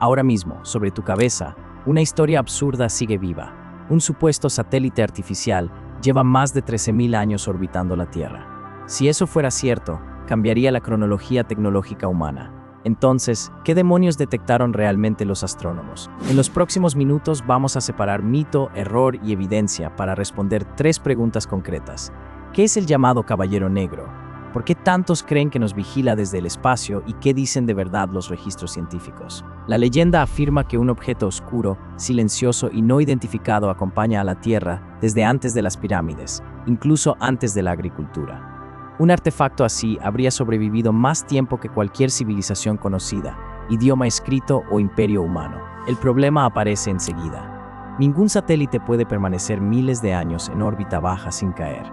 Ahora mismo, sobre tu cabeza, una historia absurda sigue viva. Un supuesto satélite artificial lleva más de 13.000 años orbitando la Tierra. Si eso fuera cierto, cambiaría la cronología tecnológica humana. Entonces, ¿qué demonios detectaron realmente los astrónomos? En los próximos minutos vamos a separar mito, error y evidencia para responder 3 preguntas concretas. ¿Qué es el llamado Caballero Negro? ¿Por qué tantos creen que nos vigila desde el espacio y qué dicen de verdad los registros científicos? La leyenda afirma que un objeto oscuro, silencioso y no identificado acompaña a la Tierra desde antes de las pirámides, incluso antes de la agricultura. Un artefacto así habría sobrevivido más tiempo que cualquier civilización conocida, idioma escrito o imperio humano. El problema aparece enseguida. Ningún satélite puede permanecer miles de años en órbita baja sin caer.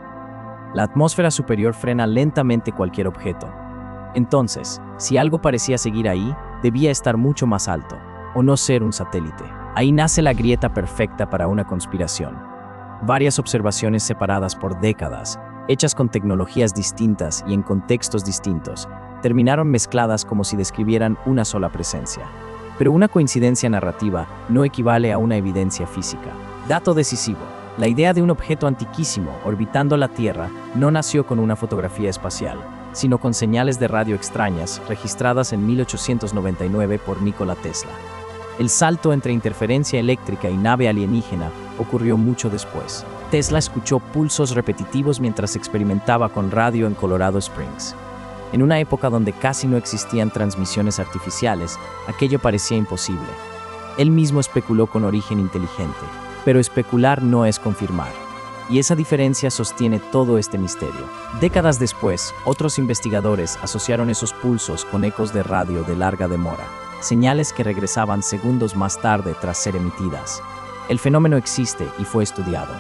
La atmósfera superior frena lentamente cualquier objeto. Entonces, si algo parecía seguir ahí, debía estar mucho más alto, o no ser un satélite. Ahí nace la grieta perfecta para una conspiración. Varias observaciones separadas por décadas, hechas con tecnologías distintas y en contextos distintos, terminaron mezcladas como si describieran una sola presencia. Pero una coincidencia narrativa no equivale a una evidencia física. Dato decisivo: la idea de un objeto antiquísimo orbitando la Tierra no nació con una fotografía espacial, sino con señales de radio extrañas registradas en 1899 por Nikola Tesla. El salto entre interferencia eléctrica y nave alienígena ocurrió mucho después. Tesla escuchó pulsos repetitivos mientras experimentaba con radio en Colorado Springs. En una época donde casi no existían transmisiones artificiales, aquello parecía imposible. Él mismo especuló con origen inteligente, pero especular no es confirmar. Y esa diferencia sostiene todo este misterio. Décadas después, otros investigadores asociaron esos pulsos con ecos de radio de larga demora, señales que regresaban segundos más tarde tras ser emitidas. El fenómeno existe y fue estudiado.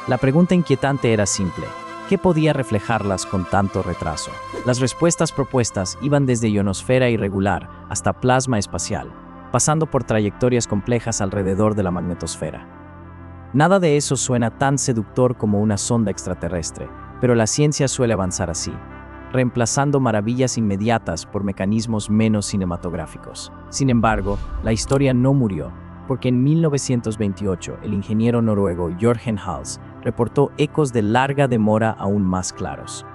La pregunta inquietante era simple: ¿qué podía reflejarlas con tanto retraso? Las respuestas propuestas iban desde ionosfera irregular hasta plasma espacial, pasando por trayectorias complejas alrededor de la magnetosfera. Nada de eso suena tan seductor como una sonda extraterrestre, pero la ciencia suele avanzar así, reemplazando maravillas inmediatas por mecanismos menos cinematográficos. Sin embargo, la historia no murió, porque en 1928 el ingeniero noruego Jørgen Hals reportó ecos de larga demora aún más claros.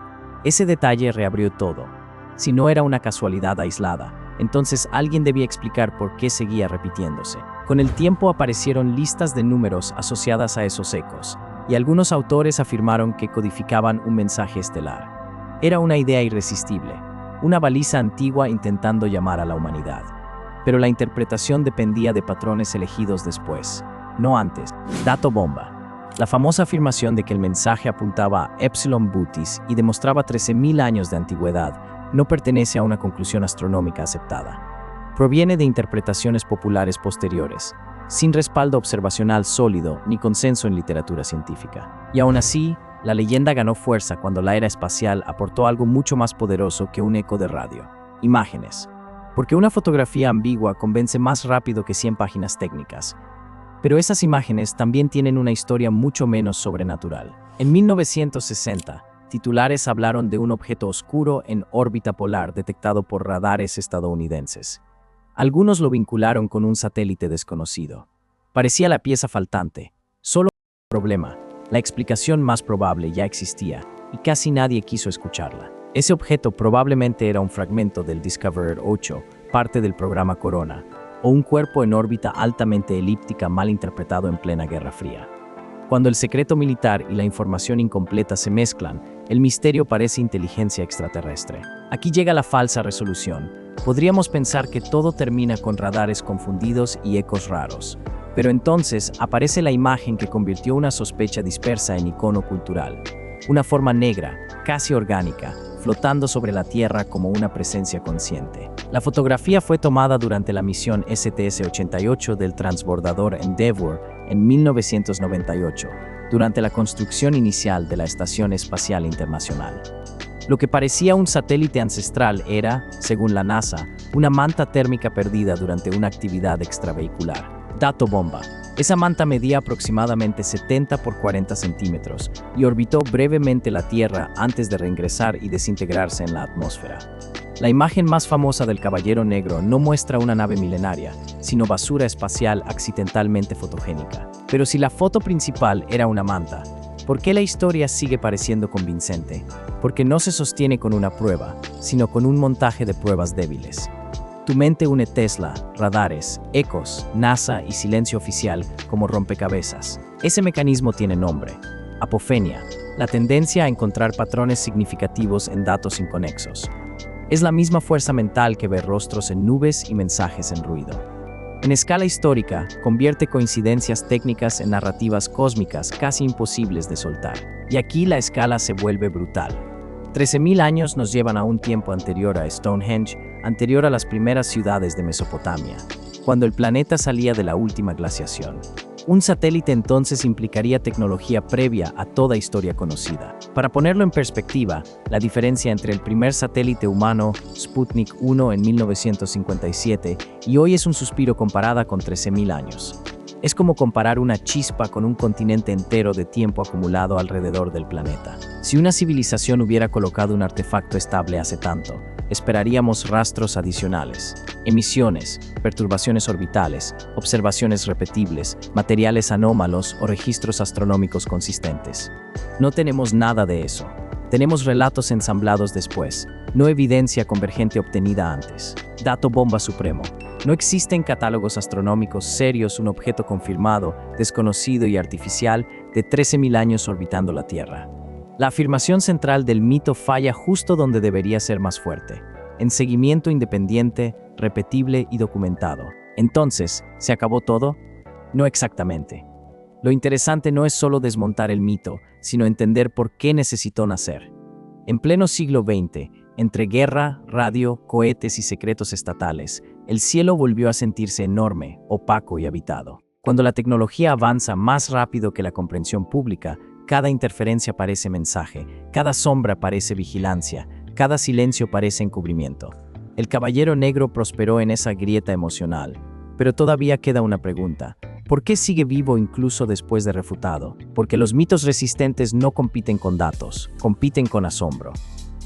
Ese detalle reabrió todo. Si no era una casualidad aislada, entonces alguien debía explicar por qué seguía repitiéndose. Con el tiempo aparecieron listas de números asociadas a esos ecos, y algunos autores afirmaron que codificaban un mensaje estelar. Era una idea irresistible, una baliza antigua intentando llamar a la humanidad. Pero la interpretación dependía de patrones elegidos después, no antes. Dato bomba: la famosa afirmación de que el mensaje apuntaba a Epsilon Bootis y demostraba 13.000 años de antigüedad no pertenece a una conclusión astronómica aceptada. Proviene de interpretaciones populares posteriores, sin respaldo observacional sólido ni consenso en literatura científica. Y aún así, la leyenda ganó fuerza cuando la era espacial aportó algo mucho más poderoso que un eco de radio: imágenes. Porque una fotografía ambigua convence más rápido que 100 páginas técnicas. Pero esas imágenes también tienen una historia mucho menos sobrenatural. En 1960, titulares hablaron de un objeto oscuro en órbita polar detectado por radares estadounidenses. Algunos lo vincularon con un satélite desconocido. Parecía la pieza faltante. Solo un problema: la explicación más probable ya existía, y casi nadie quiso escucharla. Ese objeto probablemente era un fragmento del Discoverer 8, parte del programa Corona, o un cuerpo en órbita altamente elíptica mal interpretado en plena Guerra Fría. Cuando el secreto militar y la información incompleta se mezclan, el misterio parece inteligencia extraterrestre. Aquí llega la falsa resolución. Podríamos pensar que todo termina con radares confundidos y ecos raros. Pero entonces aparece la imagen que convirtió una sospecha dispersa en icono cultural. Una forma negra, casi orgánica, flotando sobre la Tierra como una presencia consciente. La fotografía fue tomada durante la misión STS-88 del transbordador Endeavour en 1998, durante la construcción inicial de la Estación Espacial Internacional. Lo que parecía un satélite ancestral era, según la NASA, una manta térmica perdida durante una actividad extravehicular. Dato bomba: esa manta medía aproximadamente 70 por 40 centímetros y orbitó brevemente la Tierra antes de reingresar y desintegrarse en la atmósfera. La imagen más famosa del Caballero Negro no muestra una nave milenaria, sino basura espacial accidentalmente fotogénica. Pero si la foto principal era una manta, ¿por qué la historia sigue pareciendo convincente? Porque no se sostiene con una prueba, sino con un montaje de pruebas débiles. Tu mente une Tesla, radares, ecos, NASA y silencio oficial como rompecabezas. Ese mecanismo tiene nombre: apofenia, la tendencia a encontrar patrones significativos en datos inconexos. Es la misma fuerza mental que ver rostros en nubes y mensajes en ruido. En escala histórica, convierte coincidencias técnicas en narrativas cósmicas casi imposibles de soltar. Y aquí la escala se vuelve brutal. 13.000 años nos llevan a un tiempo anterior a Stonehenge, anterior a las primeras ciudades de Mesopotamia, cuando el planeta salía de la última glaciación. Un satélite entonces implicaría tecnología previa a toda historia conocida. Para ponerlo en perspectiva, la diferencia entre el primer satélite humano, Sputnik 1 en 1957, y hoy es un suspiro comparada con 13.000 años. Es como comparar una chispa con un continente entero de tiempo acumulado alrededor del planeta. Si una civilización hubiera colocado un artefacto estable hace tanto, esperaríamos rastros adicionales, emisiones, perturbaciones orbitales, observaciones repetibles, materiales anómalos o registros astronómicos consistentes. No tenemos nada de eso. Tenemos relatos ensamblados después, no evidencia convergente obtenida antes. Dato bomba supremo. No existe en catálogos astronómicos serios un objeto confirmado, desconocido y artificial de 13.000 años orbitando la Tierra. La afirmación central del mito falla justo donde debería ser más fuerte, en seguimiento independiente, repetible y documentado. Entonces, ¿se acabó todo? No exactamente. Lo interesante no es solo desmontar el mito, sino entender por qué necesitó nacer. En pleno siglo XX, entre guerra, radio, cohetes y secretos estatales, el cielo volvió a sentirse enorme, opaco y habitado. Cuando la tecnología avanza más rápido que la comprensión pública, cada interferencia parece mensaje, cada sombra parece vigilancia, cada silencio parece encubrimiento. El Caballero Negro prosperó en esa grieta emocional, pero todavía queda una pregunta. ¿Por qué sigue vivo incluso después de refutado? Porque los mitos resistentes no compiten con datos, compiten con asombro.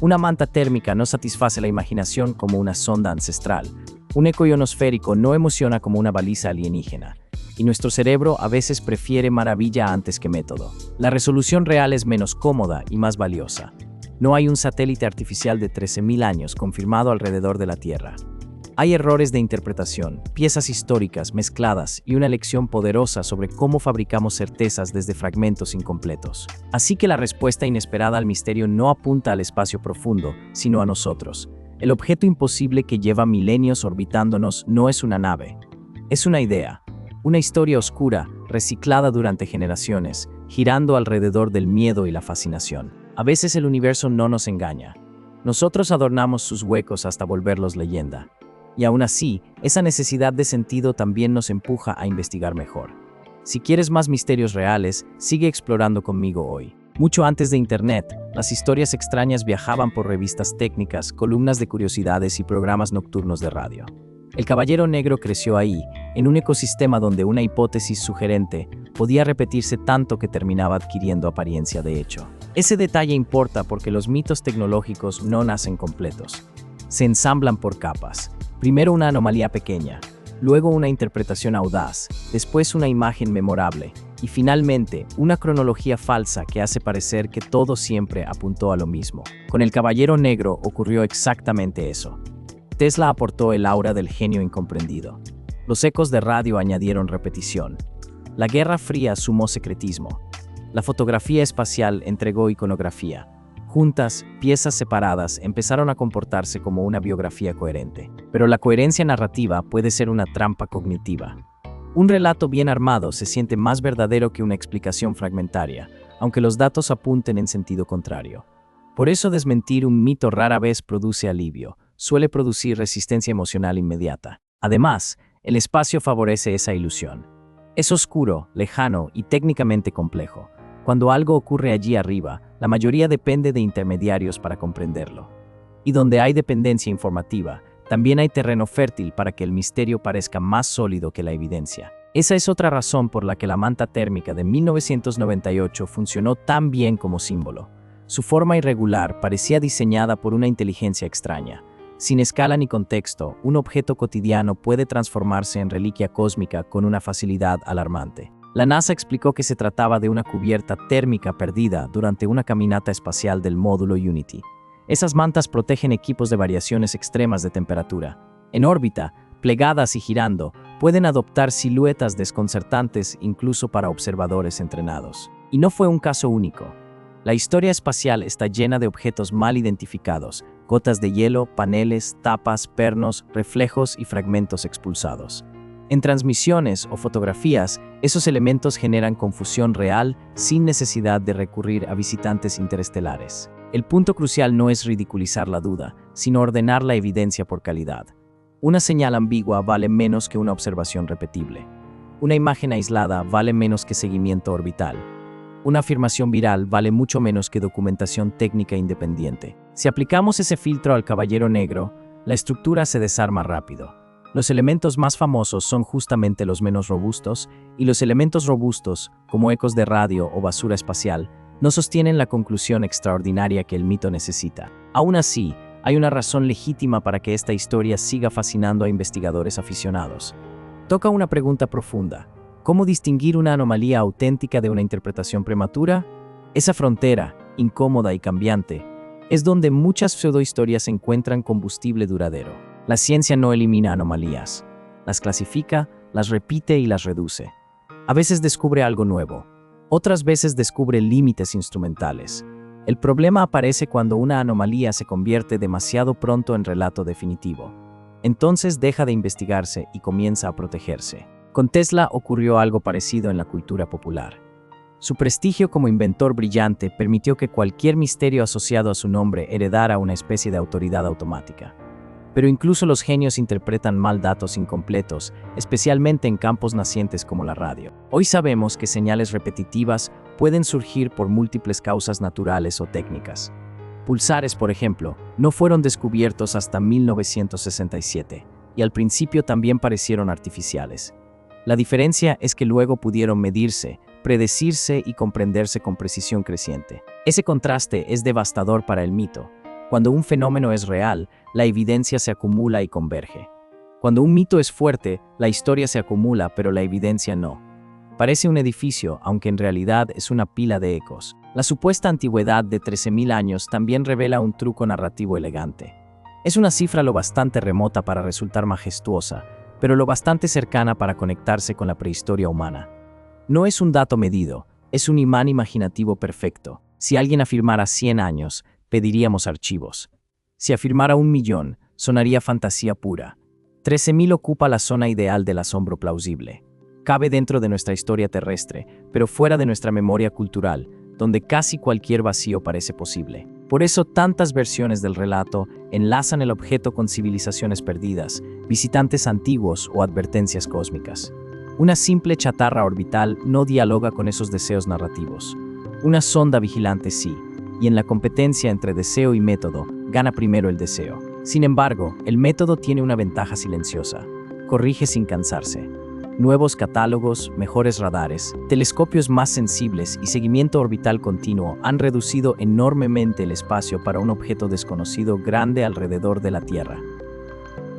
Una manta térmica no satisface la imaginación como una sonda ancestral. Un eco ionosférico no emociona como una baliza alienígena. Y nuestro cerebro a veces prefiere maravilla antes que método. La resolución real es menos cómoda y más valiosa. No hay un satélite artificial de 13.000 años confirmado alrededor de la Tierra. Hay errores de interpretación, piezas históricas mezcladas y una lección poderosa sobre cómo fabricamos certezas desde fragmentos incompletos. Así que la respuesta inesperada al misterio no apunta al espacio profundo, sino a nosotros. El objeto imposible que lleva milenios orbitándonos no es una nave, es una idea. Una historia oscura, reciclada durante generaciones, girando alrededor del miedo y la fascinación. A veces el universo no nos engaña. Nosotros adornamos sus huecos hasta volverlos leyenda. Y aún así, esa necesidad de sentido también nos empuja a investigar mejor. Si quieres más misterios reales, sigue explorando conmigo hoy. Mucho antes de Internet, las historias extrañas viajaban por revistas técnicas, columnas de curiosidades y programas nocturnos de radio. El Caballero Negro creció ahí, en un ecosistema donde una hipótesis sugerente podía repetirse tanto que terminaba adquiriendo apariencia de hecho. Ese detalle importa porque los mitos tecnológicos no nacen completos. Se ensamblan por capas. Primero una anomalía pequeña, luego una interpretación audaz, después una imagen memorable y finalmente una cronología falsa que hace parecer que todo siempre apuntó a lo mismo. Con el Caballero Negro ocurrió exactamente eso. Tesla aportó el aura del genio incomprendido. Los ecos de radio añadieron repetición. La Guerra Fría sumó secretismo. La fotografía espacial entregó iconografía. Juntas, piezas separadas empezaron a comportarse como una biografía coherente. Pero la coherencia narrativa puede ser una trampa cognitiva. Un relato bien armado se siente más verdadero que una explicación fragmentaria, aunque los datos apunten en sentido contrario. Por eso desmentir un mito rara vez produce alivio. Suele producir resistencia emocional inmediata. Además, el espacio favorece esa ilusión. Es oscuro, lejano y técnicamente complejo. Cuando algo ocurre allí arriba, la mayoría depende de intermediarios para comprenderlo. Y donde hay dependencia informativa, también hay terreno fértil para que el misterio parezca más sólido que la evidencia. Esa es otra razón por la que la manta térmica de 1998 funcionó tan bien como símbolo. Su forma irregular parecía diseñada por una inteligencia extraña. Sin escala ni contexto, un objeto cotidiano puede transformarse en reliquia cósmica con una facilidad alarmante. La NASA explicó que se trataba de una cubierta térmica perdida durante una caminata espacial del módulo Unity. Esas mantas protegen equipos de variaciones extremas de temperatura. En órbita, plegadas y girando, pueden adoptar siluetas desconcertantes incluso para observadores entrenados. Y no fue un caso único. La historia espacial está llena de objetos mal identificados, gotas de hielo, paneles, tapas, pernos, reflejos y fragmentos expulsados. En transmisiones o fotografías, esos elementos generan confusión real sin necesidad de recurrir a visitantes interestelares. El punto crucial no es ridiculizar la duda, sino ordenar la evidencia por calidad. Una señal ambigua vale menos que una observación repetible. Una imagen aislada vale menos que seguimiento orbital. Una afirmación viral vale mucho menos que documentación técnica independiente. Si aplicamos ese filtro al caballero negro, la estructura se desarma rápido. Los elementos más famosos son justamente los menos robustos, y los elementos robustos, como ecos de radio o basura espacial, no sostienen la conclusión extraordinaria que el mito necesita. Aún así, hay una razón legítima para que esta historia siga fascinando a investigadores aficionados. Toca una pregunta profunda. ¿Cómo distinguir una anomalía auténtica de una interpretación prematura? Esa frontera, incómoda y cambiante, es donde muchas pseudohistorias encuentran combustible duradero. La ciencia no elimina anomalías. Las clasifica, las repite y las reduce. A veces descubre algo nuevo. Otras veces descubre límites instrumentales. El problema aparece cuando una anomalía se convierte demasiado pronto en relato definitivo. Entonces deja de investigarse y comienza a protegerse. Con Tesla ocurrió algo parecido en la cultura popular. Su prestigio como inventor brillante permitió que cualquier misterio asociado a su nombre heredara una especie de autoridad automática. Pero incluso los genios interpretan mal datos incompletos, especialmente en campos nacientes como la radio. Hoy sabemos que señales repetitivas pueden surgir por múltiples causas naturales o técnicas. Pulsares, por ejemplo, no fueron descubiertos hasta 1967, y al principio también parecieron artificiales. La diferencia es que luego pudieron medirse, predecirse y comprenderse con precisión creciente. Ese contraste es devastador para el mito. Cuando un fenómeno es real, la evidencia se acumula y converge. Cuando un mito es fuerte, la historia se acumula, pero la evidencia no. Parece un edificio, aunque en realidad es una pila de ecos. La supuesta antigüedad de 13.000 años también revela un truco narrativo elegante. Es una cifra lo bastante remota para resultar majestuosa, pero lo bastante cercana para conectarse con la prehistoria humana. No es un dato medido, es un imán imaginativo perfecto. Si alguien afirmara 100 años, pediríamos archivos. Si afirmara 1.000.000, sonaría fantasía pura. 13.000 ocupa la zona ideal del asombro plausible. Cabe dentro de nuestra historia terrestre, pero fuera de nuestra memoria cultural, donde casi cualquier vacío parece posible. Por eso tantas versiones del relato enlazan el objeto con civilizaciones perdidas, visitantes antiguos o advertencias cósmicas. Una simple chatarra orbital no dialoga con esos deseos narrativos. Una sonda vigilante sí, y en la competencia entre deseo y método, gana primero el deseo. Sin embargo, el método tiene una ventaja silenciosa. Corrige sin cansarse. Nuevos catálogos, mejores radares, telescopios más sensibles y seguimiento orbital continuo han reducido enormemente el espacio para un objeto desconocido grande alrededor de la Tierra.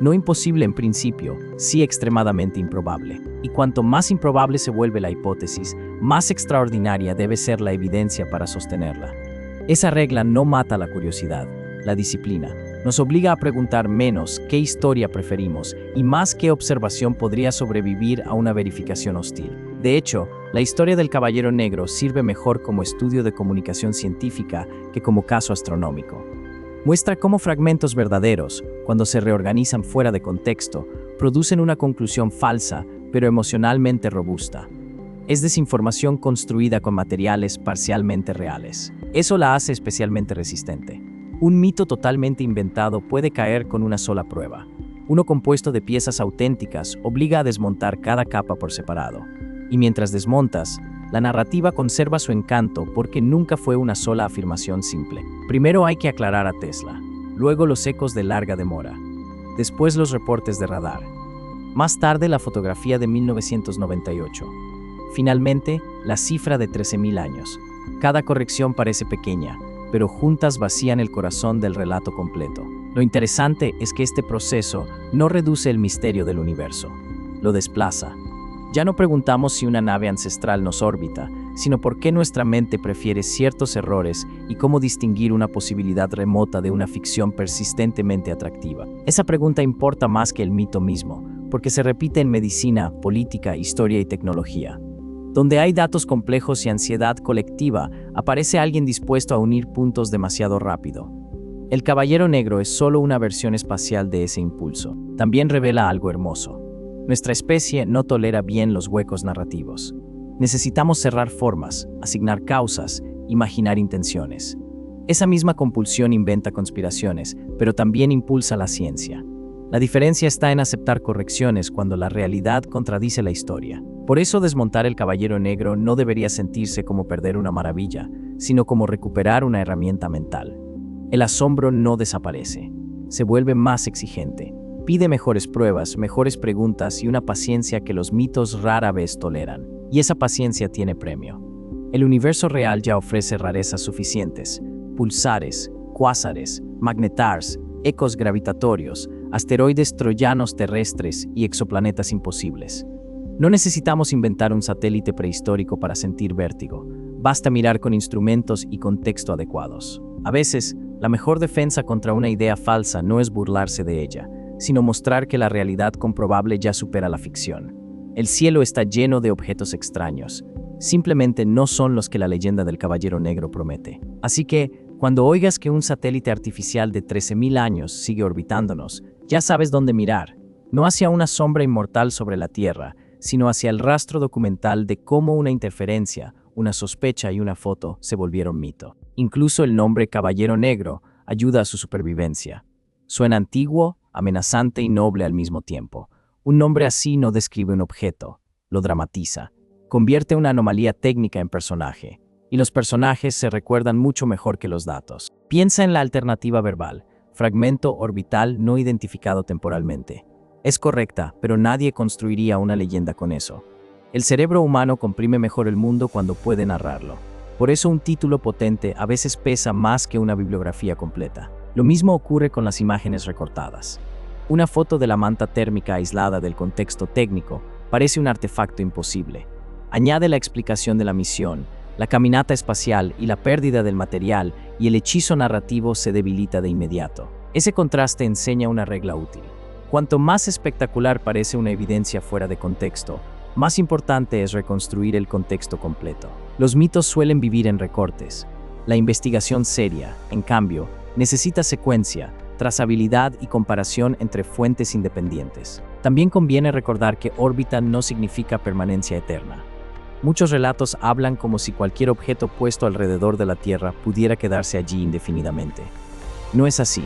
No imposible en principio, sí extremadamente improbable. Y cuanto más improbable se vuelve la hipótesis, más extraordinaria debe ser la evidencia para sostenerla. Esa regla no mata la curiosidad, la disciplina. Nos obliga a preguntar menos qué historia preferimos y más qué observación podría sobrevivir a una verificación hostil. De hecho, la historia del Caballero Negro sirve mejor como estudio de comunicación científica que como caso astronómico. Muestra cómo fragmentos verdaderos, cuando se reorganizan fuera de contexto, producen una conclusión falsa, pero emocionalmente robusta. Es desinformación construida con materiales parcialmente reales. Eso la hace especialmente resistente. Un mito totalmente inventado puede caer con una sola prueba. Uno compuesto de piezas auténticas obliga a desmontar cada capa por separado. Y mientras desmontas, la narrativa conserva su encanto porque nunca fue una sola afirmación simple. Primero hay que aclarar a Tesla, luego los ecos de larga demora, después los reportes de radar, más tarde la fotografía de 1998. Finalmente, la cifra de 13.000 años. Cada corrección parece pequeña, pero juntas vacían el corazón del relato completo. Lo interesante es que este proceso no reduce el misterio del universo, lo desplaza. Ya no preguntamos si una nave ancestral nos órbita, sino por qué nuestra mente prefiere ciertos errores y cómo distinguir una posibilidad remota de una ficción persistentemente atractiva. Esa pregunta importa más que el mito mismo, porque se repite en medicina, política, historia y tecnología. Donde hay datos complejos y ansiedad colectiva, aparece alguien dispuesto a unir puntos demasiado rápido. El Caballero Negro es solo una versión espacial de ese impulso. También revela algo hermoso. Nuestra especie no tolera bien los huecos narrativos. Necesitamos cerrar formas, asignar causas, imaginar intenciones. Esa misma compulsión inventa conspiraciones, pero también impulsa la ciencia. La diferencia está en aceptar correcciones cuando la realidad contradice la historia. Por eso desmontar el Caballero Negro no debería sentirse como perder una maravilla, sino como recuperar una herramienta mental. El asombro no desaparece, se vuelve más exigente. Pide mejores pruebas, mejores preguntas y una paciencia que los mitos rara vez toleran. Y esa paciencia tiene premio. El universo real ya ofrece rarezas suficientes: pulsares, cuásares, magnetars, ecos gravitatorios, asteroides troyanos terrestres y exoplanetas imposibles. No necesitamos inventar un satélite prehistórico para sentir vértigo. Basta mirar con instrumentos y contexto adecuados. A veces, la mejor defensa contra una idea falsa no es burlarse de ella, sino mostrar que la realidad comprobable ya supera la ficción. El cielo está lleno de objetos extraños. Simplemente no son los que la leyenda del Caballero Negro promete. Así que, cuando oigas que un satélite artificial de 13.000 años sigue orbitándonos, ya sabes dónde mirar. No hacia una sombra inmortal sobre la Tierra, sino hacia el rastro documental de cómo una interferencia, una sospecha y una foto se volvieron mito. Incluso el nombre Caballero Negro ayuda a su supervivencia. Suena antiguo, amenazante y noble al mismo tiempo. Un nombre así no describe un objeto, lo dramatiza. Convierte una anomalía técnica en personaje. Y los personajes se recuerdan mucho mejor que los datos. Piensa en la alternativa verbal, fragmento orbital no identificado temporalmente. Es correcta, pero nadie construiría una leyenda con eso. El cerebro humano comprime mejor el mundo cuando puede narrarlo. Por eso un título potente a veces pesa más que una bibliografía completa. Lo mismo ocurre con las imágenes recortadas. Una foto de la manta térmica aislada del contexto técnico parece un artefacto imposible. Añade la explicación de la misión, la caminata espacial y la pérdida del material, y el hechizo narrativo se debilita de inmediato. Ese contraste enseña una regla útil. Cuanto más espectacular parece una evidencia fuera de contexto, más importante es reconstruir el contexto completo. Los mitos suelen vivir en recortes. La investigación seria, en cambio, necesita secuencia, trazabilidad y comparación entre fuentes independientes. También conviene recordar que órbita no significa permanencia eterna. Muchos relatos hablan como si cualquier objeto puesto alrededor de la Tierra pudiera quedarse allí indefinidamente. No es así.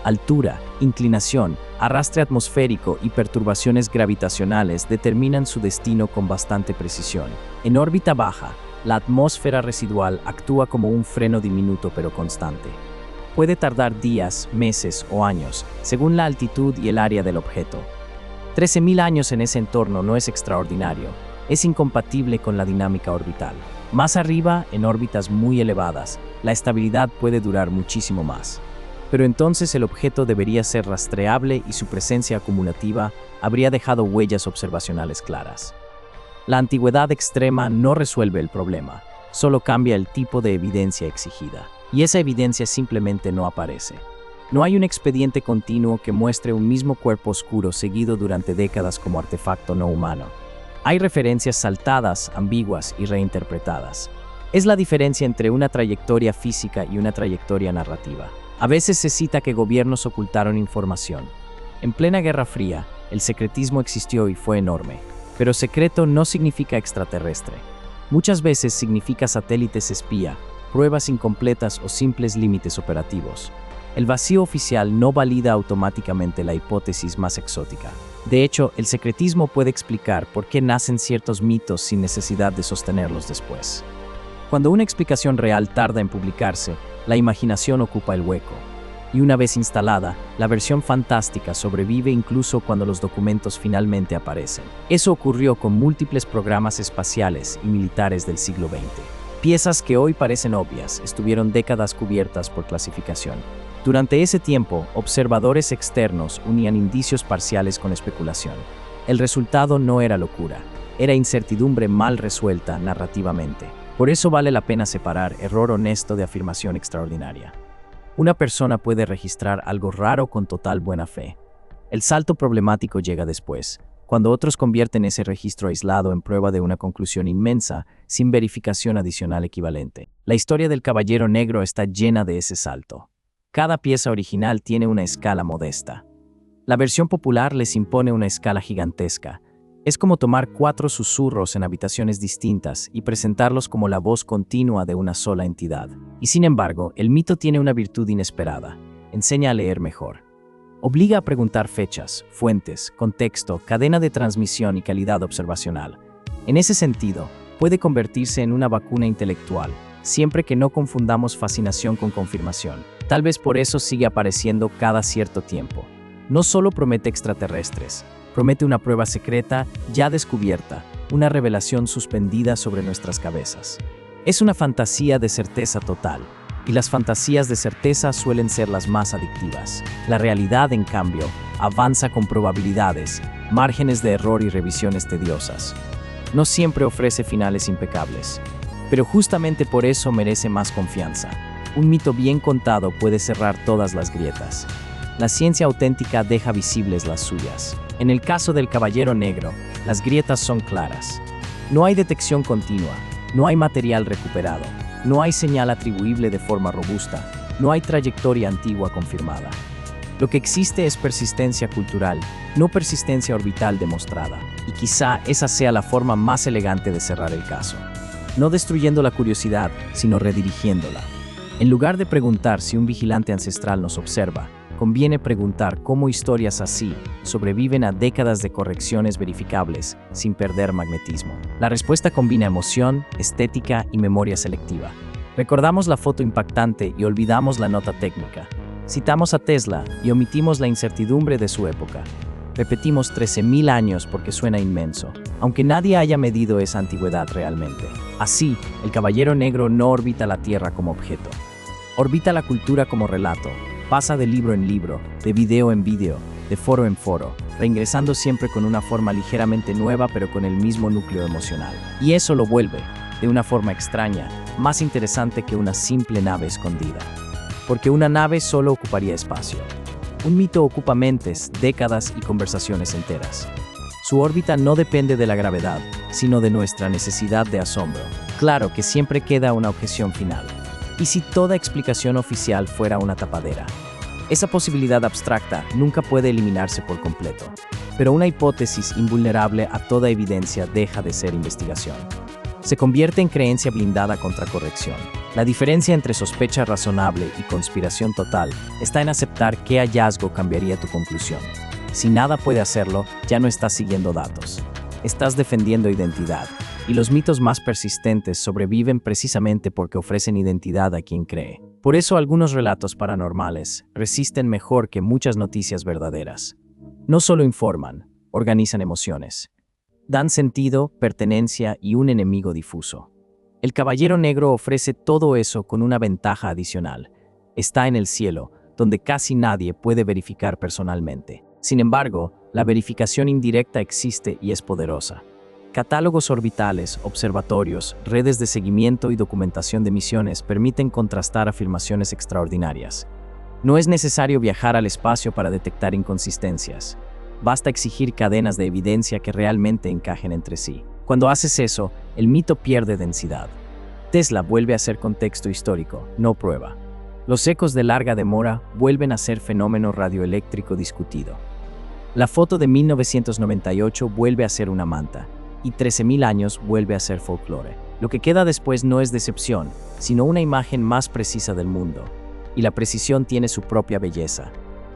Altura, inclinación, arrastre atmosférico y perturbaciones gravitacionales determinan su destino con bastante precisión. En órbita baja, la atmósfera residual actúa como un freno diminuto pero constante. Puede tardar días, meses o años, según la altitud y el área del objeto. 13.000 años en ese entorno no es extraordinario, es incompatible con la dinámica orbital. Más arriba, en órbitas muy elevadas, la estabilidad puede durar muchísimo más. Pero entonces el objeto debería ser rastreable y su presencia acumulativa habría dejado huellas observacionales claras. La antigüedad extrema no resuelve el problema, solo cambia el tipo de evidencia exigida. Y esa evidencia simplemente no aparece. No hay un expediente continuo que muestre un mismo cuerpo oscuro seguido durante décadas como artefacto no humano. Hay referencias saltadas, ambiguas y reinterpretadas. Es la diferencia entre una trayectoria física y una trayectoria narrativa. A veces se cita que gobiernos ocultaron información. En plena Guerra Fría, el secretismo existió y fue enorme. Pero secreto no significa extraterrestre. Muchas veces significa satélites espía, pruebas incompletas o simples límites operativos. El vacío oficial no valida automáticamente la hipótesis más exótica. De hecho, el secretismo puede explicar por qué nacen ciertos mitos sin necesidad de sostenerlos después. Cuando una explicación real tarda en publicarse, la imaginación ocupa el hueco. Y una vez instalada, la versión fantástica sobrevive incluso cuando los documentos finalmente aparecen. Eso ocurrió con múltiples programas espaciales y militares del siglo XX. Piezas que hoy parecen obvias estuvieron décadas cubiertas por clasificación. Durante ese tiempo, observadores externos unían indicios parciales con especulación. El resultado no era locura, era incertidumbre mal resuelta narrativamente. Por eso vale la pena separar error honesto de afirmación extraordinaria. Una persona puede registrar algo raro con total buena fe. El salto problemático llega después, cuando otros convierten ese registro aislado en prueba de una conclusión inmensa, sin verificación adicional equivalente. La historia del Caballero Negro está llena de ese salto. Cada pieza original tiene una escala modesta. La versión popular les impone una escala gigantesca. Es como tomar 4 susurros en habitaciones distintas y presentarlos como la voz continua de una sola entidad. Y sin embargo, el mito tiene una virtud inesperada. Enseña a leer mejor. Obliga a preguntar fechas, fuentes, contexto, cadena de transmisión y calidad observacional. En ese sentido, puede convertirse en una vacuna intelectual, siempre que no confundamos fascinación con confirmación. Tal vez por eso sigue apareciendo cada cierto tiempo. No solo promete extraterrestres, promete una prueba secreta ya descubierta, una revelación suspendida sobre nuestras cabezas. Es una fantasía de certeza total, y las fantasías de certeza suelen ser las más adictivas. La realidad, en cambio, avanza con probabilidades, márgenes de error y revisiones tediosas. No siempre ofrece finales impecables, pero justamente por eso merece más confianza. Un mito bien contado puede cerrar todas las grietas. La ciencia auténtica deja visibles las suyas. En el caso del Caballero Negro, las grietas son claras. No hay detección continua, no hay material recuperado, no hay señal atribuible de forma robusta, no hay trayectoria antigua confirmada. Lo que existe es persistencia cultural, no persistencia orbital demostrada, y quizá esa sea la forma más elegante de cerrar el caso. No destruyendo la curiosidad, sino redirigiéndola. En lugar de preguntar si un vigilante ancestral nos observa, conviene preguntar cómo historias así sobreviven a décadas de correcciones verificables sin perder magnetismo. La respuesta combina emoción, estética y memoria selectiva. Recordamos la foto impactante y olvidamos la nota técnica. Citamos a Tesla y omitimos la incertidumbre de su época. Repetimos 13.000 años porque suena inmenso, aunque nadie haya medido esa antigüedad realmente. Así, el Caballero Negro no orbita la Tierra como objeto. Orbita la cultura como relato. Pasa de libro en libro, de video en video, de foro en foro, reingresando siempre con una forma ligeramente nueva pero con el mismo núcleo emocional. Y eso lo vuelve, de una forma extraña, más interesante que una simple nave escondida. Porque una nave solo ocuparía espacio. Un mito ocupa mentes, décadas y conversaciones enteras. Su órbita no depende de la gravedad, sino de nuestra necesidad de asombro. Claro que siempre queda una objeción final. ¿Y si toda explicación oficial fuera una tapadera? Esa posibilidad abstracta nunca puede eliminarse por completo, pero una hipótesis invulnerable a toda evidencia deja de ser investigación. Se convierte en creencia blindada contra corrección. La diferencia entre sospecha razonable y conspiración total está en aceptar qué hallazgo cambiaría tu conclusión. Si nada puede hacerlo, ya no estás siguiendo datos. Estás defendiendo identidad. Y los mitos más persistentes sobreviven precisamente porque ofrecen identidad a quien cree. Por eso algunos relatos paranormales resisten mejor que muchas noticias verdaderas. No solo informan, organizan emociones. Dan sentido, pertenencia y un enemigo difuso. El Caballero Negro ofrece todo eso con una ventaja adicional. Está en el cielo, donde casi nadie puede verificar personalmente. Sin embargo, la verificación indirecta existe y es poderosa. Catálogos orbitales, observatorios, redes de seguimiento y documentación de misiones permiten contrastar afirmaciones extraordinarias. No es necesario viajar al espacio para detectar inconsistencias. Basta exigir cadenas de evidencia que realmente encajen entre sí. Cuando haces eso, el mito pierde densidad. Tesla vuelve a ser contexto histórico, no prueba. Los ecos de larga demora vuelven a ser fenómeno radioeléctrico discutido. La foto de 1998 vuelve a ser una manta. Y 13.000 años vuelve a ser folclore. Lo que queda después no es decepción, sino una imagen más precisa del mundo. Y la precisión tiene su propia belleza.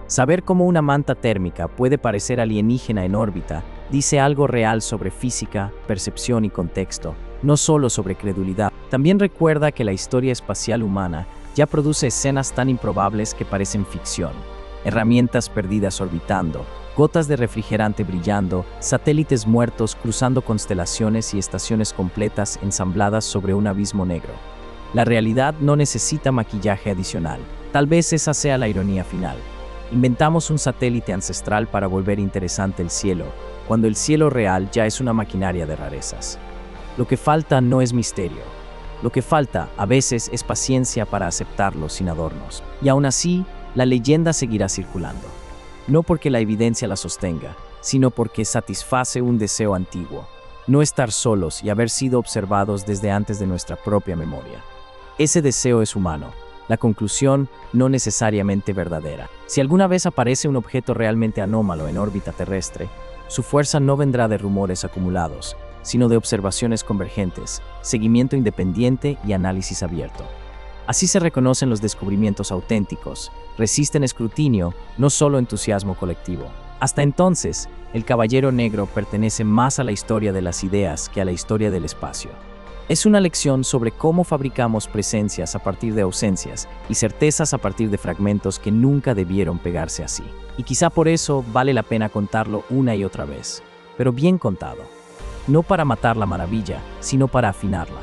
Saber cómo una manta térmica puede parecer alienígena en órbita dice algo real sobre física, percepción y contexto, no solo sobre credulidad. También recuerda que la historia espacial humana ya produce escenas tan improbables que parecen ficción. Herramientas perdidas orbitando, gotas de refrigerante brillando, satélites muertos cruzando constelaciones y estaciones completas ensambladas sobre un abismo negro. La realidad no necesita maquillaje adicional, Tal vez esa sea la ironía final. Inventamos un satélite ancestral para volver interesante el cielo, cuando el cielo real ya es una maquinaria de rarezas. Lo que falta no es misterio. Lo que falta, a veces, es paciencia para aceptarlo sin adornos. Y aún así, la leyenda seguirá circulando. No porque la evidencia la sostenga, sino porque satisface un deseo antiguo: no estar solos y haber sido observados desde antes de nuestra propia memoria. Ese deseo es humano. La conclusión no necesariamente verdadera. Si alguna vez aparece un objeto realmente anómalo en órbita terrestre, su fuerza no vendrá de rumores acumulados, sino de observaciones convergentes, seguimiento independiente y análisis abierto. Así se reconocen los descubrimientos auténticos, resisten escrutinio, no solo entusiasmo colectivo. Hasta entonces, el Caballero Negro pertenece más a la historia de las ideas que a la historia del espacio. Es una lección sobre cómo fabricamos presencias a partir de ausencias y certezas a partir de fragmentos que nunca debieron pegarse así. Y quizá por eso vale la pena contarlo una y otra vez, pero bien contado. No para matar la maravilla, sino para afinarla.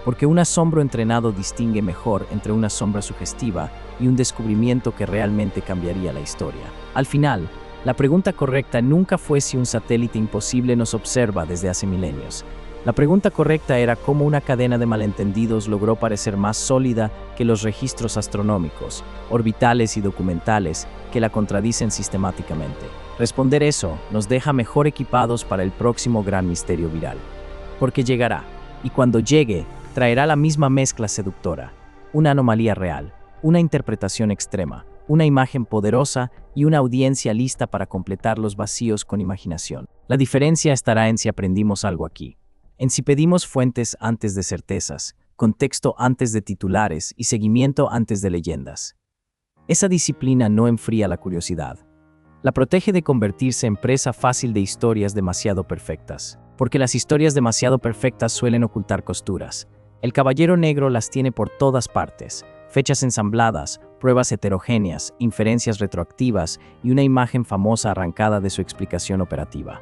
Porque un asombro entrenado distingue mejor entre una sombra sugestiva y un descubrimiento que realmente cambiaría la historia. Al final, la pregunta correcta nunca fue si un satélite imposible nos observa desde hace milenios. La pregunta correcta era cómo una cadena de malentendidos logró parecer más sólida que los registros astronómicos, orbitales y documentales que la contradicen sistemáticamente. Responder eso nos deja mejor equipados para el próximo gran misterio viral. Porque llegará, y cuando llegue, traerá la misma mezcla seductora: una anomalía real, una interpretación extrema, una imagen poderosa y una audiencia lista para completar los vacíos con imaginación. La diferencia estará en si aprendimos algo aquí, en si pedimos fuentes antes de certezas, contexto antes de titulares y seguimiento antes de leyendas. Esa disciplina no enfría la curiosidad. La protege de convertirse en presa fácil de historias demasiado perfectas, porque las historias demasiado perfectas suelen ocultar costuras. El Caballero Negro las tiene por todas partes: fechas ensambladas, pruebas heterogéneas, inferencias retroactivas y una imagen famosa arrancada de su explicación operativa.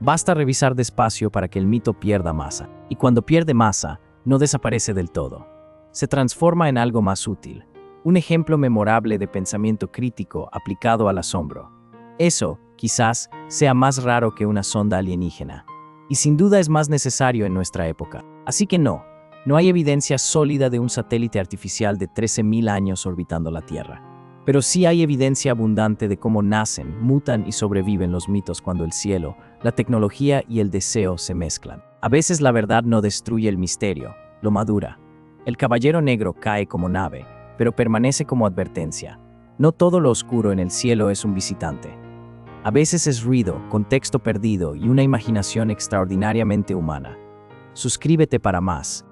Basta revisar despacio para que el mito pierda masa, y cuando pierde masa, no desaparece del todo. Se transforma en algo más útil, un ejemplo memorable de pensamiento crítico aplicado al asombro. Eso, quizás, sea más raro que una sonda alienígena, y sin duda es más necesario en nuestra época. Así que no hay evidencia sólida de un satélite artificial de 13.000 años orbitando la Tierra. Pero sí hay evidencia abundante de cómo nacen, mutan y sobreviven los mitos cuando el cielo, la tecnología y el deseo se mezclan. A veces la verdad no destruye el misterio, lo madura. El Caballero Negro cae como nave, pero permanece como advertencia. No todo lo oscuro en el cielo es un visitante. A veces es ruido, contexto perdido y una imaginación extraordinariamente humana. Suscríbete para más.